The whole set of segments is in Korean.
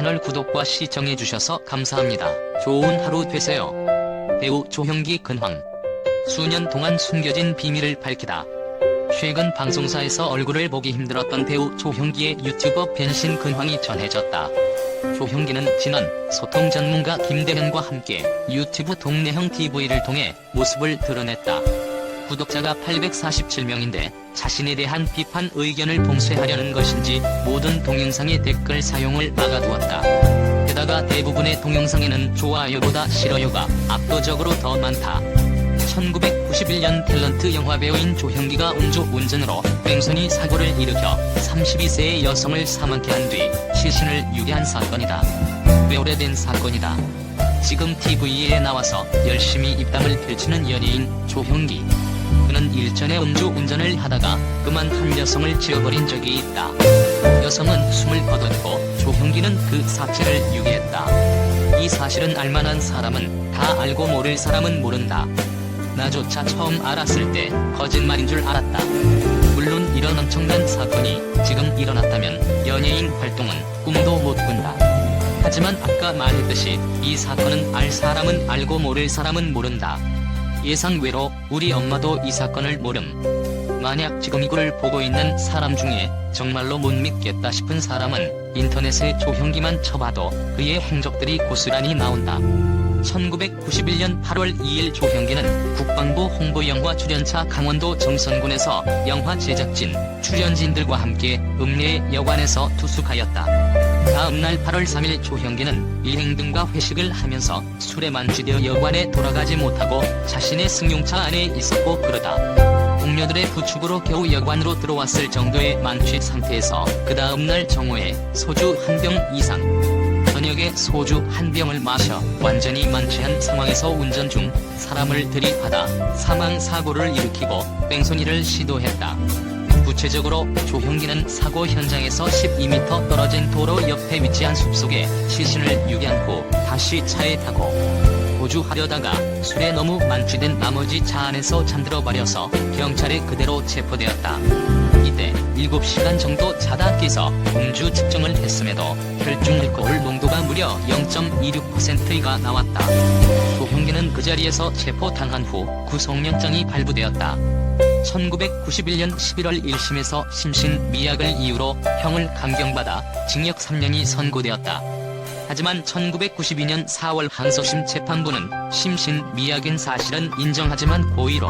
채널 구독과 시청해주셔서 감사합니다. 좋은 하루 되세요. 배우 조형기 근황. 수년 동안 숨겨진 비밀을 밝히다. 최근 방송사에서 얼굴을 보기 힘들었던 배우 조형기의 유튜버 변신 근황이 전해졌다. 조형기는 지난 소통 전문가 김대현과 함께 유튜브 동네형 TV를 통해 모습을 드러냈다. 구독자가 847명인데 자신에 대한 비판 의견을 봉쇄하려는 것인지 모든 동영상의 댓글 사용을 막아두었다. 게다가 대부분의 동영상에는 좋아요보다 싫어요가 압도적으로 더 많다. 1991년 탤런트 영화배우인 조형기가 음주운전으로 뺑소니 사고를 일으켜 32세의 여성을 사망케 한 뒤 시신을 유기한 사건이다. 꽤 오래된 사건이다. 지금 TV에 나와서 열심히 입담을 펼치는 연예인 조형기. 그는 일전에 음주운전을 하다가 그만 한 여성을 지어버린 적이 있다. 여성은 숨을 거뒀고 조형기는 그 사체를 유기했다. 이 사실은 알만한 사람은 다 알고 모를 사람은 모른다. 나조차 처음 알았을 때 거짓말인 줄 알았다. 물론 이런 엄청난 사건이 지금 일어났다면 연예인 활동은 꿈도 못 꾼다. 하지만 아까 말했듯이 이 사건은 알 사람은 알고 모를 사람은 모른다. 예상외로 우리 엄마도 이 사건을 모름. 만약 지금 이걸 보고 있는 사람 중에 정말로 못 믿겠다 싶은 사람은 인터넷에 조형기만 쳐봐도 그의 행적들이 고스란히 나온다. 1991년 8월 2일 조형기는 국방부 홍보영화 출연차 강원도 정선군에서 영화 제작진, 출연진들과 함께 읍내의 여관에서 투숙하였다. 다음날 8월 3일 조형기는 일행 등과 회식을 하면서 술에 만취되어 여관에 돌아가지 못하고 자신의 승용차 안에 있었고 그러다 동료들의 부축으로 겨우 여관으로 들어왔을 정도의 만취 상태에서 그 다음날 정오에 소주 한 병 이상, 저녁에 소주 한 병을 마셔 완전히 만취한 상황에서 운전 중 사람을 들이받아 사망사고를 일으키고 뺑소니를 시도했다. 구체적으로 조형기는 사고 현장에서 12m 떨어진 도로 옆에 위치한 숲속에 시신을 유기한 후 다시 차에 타고 도주하려다가 술에 너무 만취된 나머지 차 안에서 잠들어 버려서 경찰에 그대로 체포되었다. 이때 7시간 정도 자다 깨서 음주 측정을 했음에도 혈중 알코올 농도가 무려 0.26%가 나왔다. 조형기는 그 자리에서 체포당한 후 구속영장이 발부되었다. 1991년 11월 1심에서 심신미약을 이유로 형을 감경받아 징역 3년이 선고되었다. 하지만 1992년 4월 항소심 재판부는 심신미약인 사실은 인정하지만 고의로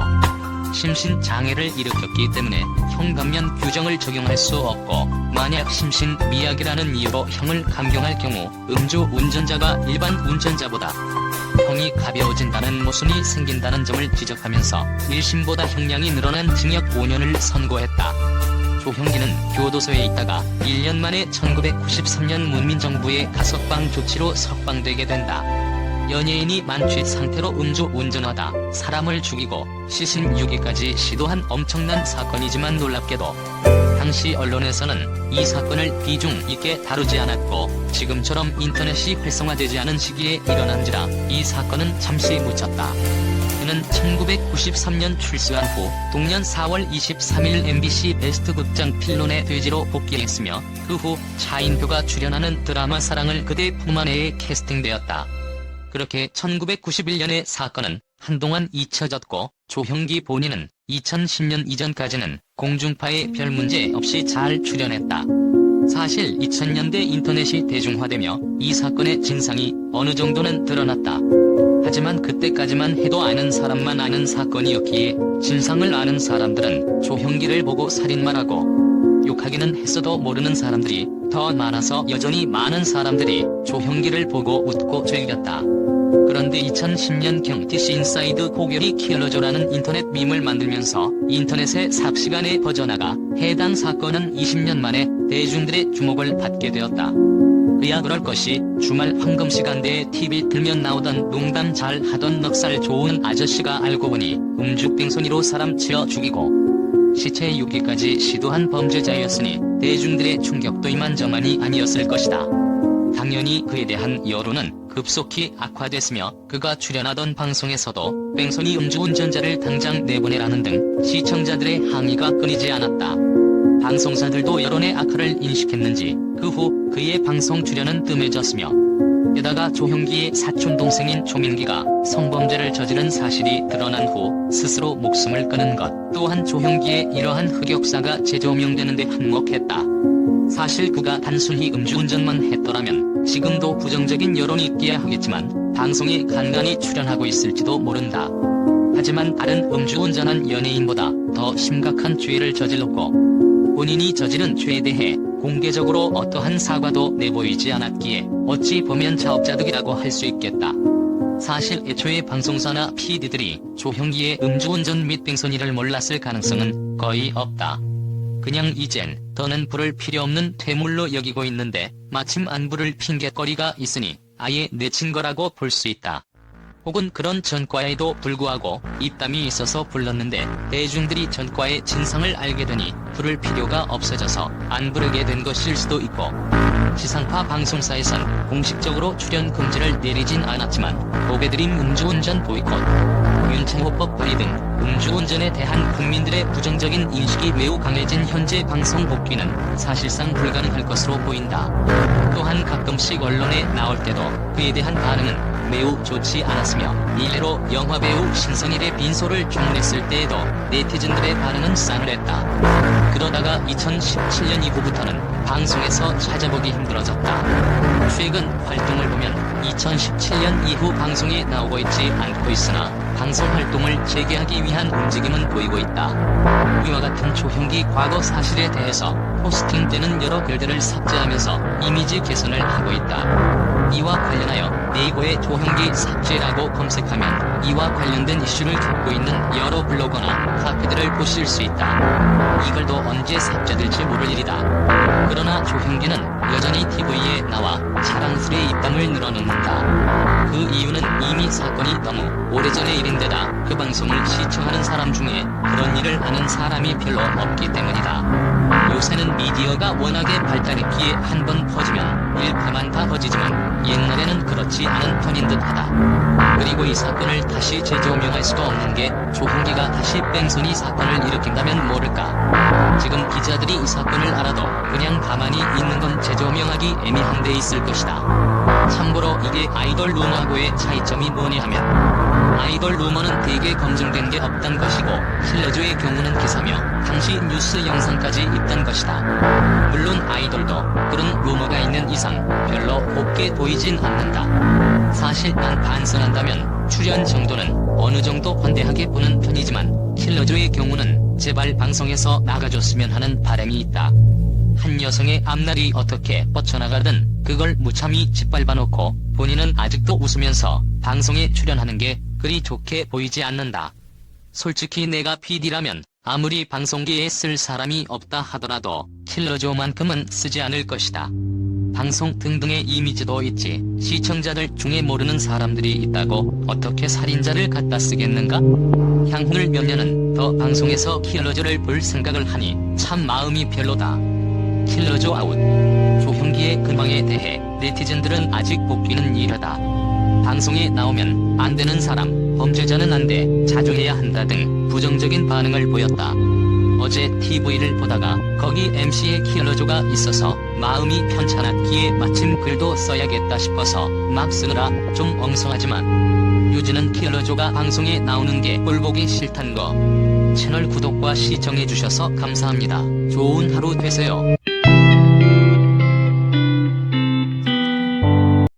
심신장애를 일으켰기 때문에 형 감면 규정을 적용할 수 없고, 만약 심신미약이라는 이유로 형을 감경할 경우 음주운전자가 일반 운전자보다 형이 가벼워진다는 모순이 생긴다는 점을 지적하면서 1심보다 형량이 늘어난 징역 5년을 선고했다. 조형기는 교도소에 있다가 1년 만에 1993년 문민정부의 가석방 조치로 석방되게 된다. 연예인이 만취 상태로 음주운전하다 사람을 죽이고 시신 유기까지 시도한 엄청난 사건이지만 놀랍게도 당시 언론에서는 이 사건을 비중 있게 다루지 않았고, 지금처럼 인터넷이 활성화되지 않은 시기에 일어난지라 이 사건은 잠시 묻혔다. 그는 1993년 출소한 후 동년 4월 23일 MBC 베스트 극장 필론의 돼지로 복귀했으며 그 후 차인표가 출연하는 드라마 사랑을 그대 품 안에에 캐스팅되었다. 그렇게 1991년의 사건은 한동안 잊혀졌고, 조형기 본인은 2010년 이전까지는 공중파에 별 문제 없이 잘 출연했다. 사실 2000년대 인터넷이 대중화되며 이 사건의 진상이 어느 정도는 드러났다. 하지만 그때까지만 해도 아는 사람만 아는 사건이었기에 진상을 아는 사람들은 조형기를 보고 살인마라고 욕하기는 했어도 모르는 사람들이 더 많아서 여전히 많은 사람들이 조형기를 보고 웃고 즐겼다. 그런데 2010년경 DC 인사이드 고결이 킬러조라는 인터넷 밈을 만들면서 인터넷에 삽시간에 퍼져나가 해당 사건은 20년 만에 대중들의 주목을 받게 되었다. 그야 그럴 것이 주말 황금시간대에 TV 들면 나오던 농담 잘 하던 넉살 좋은 아저씨가 알고 보니 음주뺑소니로 사람 치어 죽이고 시체 유기까지 시도한 범죄자였으니 대중들의 충격도 이만저만이 아니었을 것이다. 당연히 그에 대한 여론은 급속히 악화됐으며 그가 출연하던 방송에서도 뺑소니 음주운전자를 당장 내보내라는 등 시청자들의 항의가 끊이지 않았다. 방송사들도 여론의 악화를 인식했는지 그 후 그의 방송 출연은 뜸해졌으며 게다가 조형기의 사촌동생인 조민기가 성범죄를 저지른 사실이 드러난 후 스스로 목숨을 끊은 것 또한 조형기의 이러한 흑역사가 재조명되는 데 한몫했다. 사실 그가 단순히 음주운전만 했더라면 지금도 부정적인 여론이 있기야 하겠지만 방송에 간간히 출연하고 있을지도 모른다. 하지만 다른 음주운전한 연예인보다 더 심각한 죄를 저질렀고 본인이 저지른 죄에 대해 공개적으로 어떠한 사과도 내보이지 않았기에 어찌 보면 자업자득이라고 할 수 있겠다. 사실 애초에 방송사나 PD들이 조형기의 음주운전 및 뺑소니를 몰랐을 가능성은 거의 없다. 그냥 이젠 더는 부를 필요 없는 퇴물로 여기고 있는데 마침 안 부를 핑곗거리가 있으니 아예 내친 거라고 볼 수 있다. 혹은 그런 전과에도 불구하고 입담이 있어서 불렀는데 대중들이 전과의 진상을 알게 되니 부를 필요가 없어져서 안 부르게 된 것일 수도 있고 지상파 방송사에선 공식적으로 출연 금지를 내리진 않았지만 보게드림 음주운전 보이콧, 윤창호법 발의 등 음주운전에 대한 국민들의 부정적인 인식이 매우 강해진 현재 방송 복귀는 사실상 불가능할 것으로 보인다. 또한 가끔씩 언론에 나올 때도 그에 대한 반응은 매우 좋지 않았으며 이래로 영화배우 신성일의 빈소를 총냈을 때에도 네티즌들의 반응은 싸늘했다. 그러다가 2017년 이후부터는 방송에서 찾아보기 힘들어졌다. 최근 활동을 보면 2017년 이후 방송에 나오고 있지 않고 있으나 방송 활동을 재개하기 위한 움직임은 보이고 있다. 이와 같은 조형기 과거 사실에 대해서 포스팅 때는 여러 글들을 삭제하면서 이미지 개선을 하고 있다. 이와 관련하여 네이버에 조형기 삭제라고 검색하면 이와 관련된 이슈를 겪고 있는 여러 블로거나 카페들을 보실 수 있다. 이 글도 언제 삭제될지 모를 일이다. 그러나 조형기는 여전히 TV에 나와 자랑스레 입담을 늘어놓는다. 그 이유는 이미 사건이 너무 오래전의 일인데다 그 방송을 시청하는 사람 중에 그런 일을 아는 사람이 별로 없기 때문이다. 요새는 미디어가 워낙에 발달했기에 한번 퍼지면 일파만 다 퍼지지만 옛날에는 그렇지 않은 편인 듯하다. 그리고 이 사건을 다시 재조명할 수가 없는 게 조형기가 다시 뺑소니 사건을 일으킨다면 모를까. 지금 기자들이 이 사건을 알아도 그냥 가만히 있는 건 재조명하기 애매한 데 있을 것이다. 참고로 이게 아이돌 루머하고의 차이점이 뭐냐 하면 아이돌 루머는 대개 검증된 게 없단 것이고 킬러조의 경우는 기사며 당시 뉴스 영상까지 있단 것이다. 물론 아이돌도 그런 루머가 있는 이상 별로 곱게 보이진 않는다. 사실 난 반성한다면 출연 정도는 어느 정도 관대하게 보는 편이지만 킬러조의 경우는 제발 방송에서 나가줬으면 하는 바람이 있다. 한 여성의 앞날이 어떻게 뻗쳐나가든 그걸 무참히 짓밟아놓고 본인은 아직도 웃으면서 방송에 출연하는 게 그리 좋게 보이지 않는다. 솔직히 내가 PD라면 아무리 방송계에 쓸 사람이 없다 하더라도 킬러조만큼은 쓰지 않을 것이다. 방송 등등의 이미지도 있지 시청자들 중에 모르는 사람들이 있다고 어떻게 살인자를 갖다 쓰겠는가? 향후를 몇 년은 더 방송에서 킬러조를 볼 생각을 하니 참 마음이 별로다. 킬러조 아웃. 조형기의 근황에 대해 네티즌들은 아직 복귀는 이르다. 방송에 나오면 안 되는 사람, 범죄자는 안 돼, 자중해야 한다 등 부정적인 반응을 보였다. 어제 TV를 보다가 거기 MC의 킬러조가 있어서 마음이 편찮았기에 마침 글도 써야겠다 싶어서 막 쓰느라 좀 엉성하지만 요즘은 킬러조가 방송에 나오는 게 꼴보기 싫단 거. 채널 구독과 시청해주셔서 감사합니다. 좋은 하루 되세요.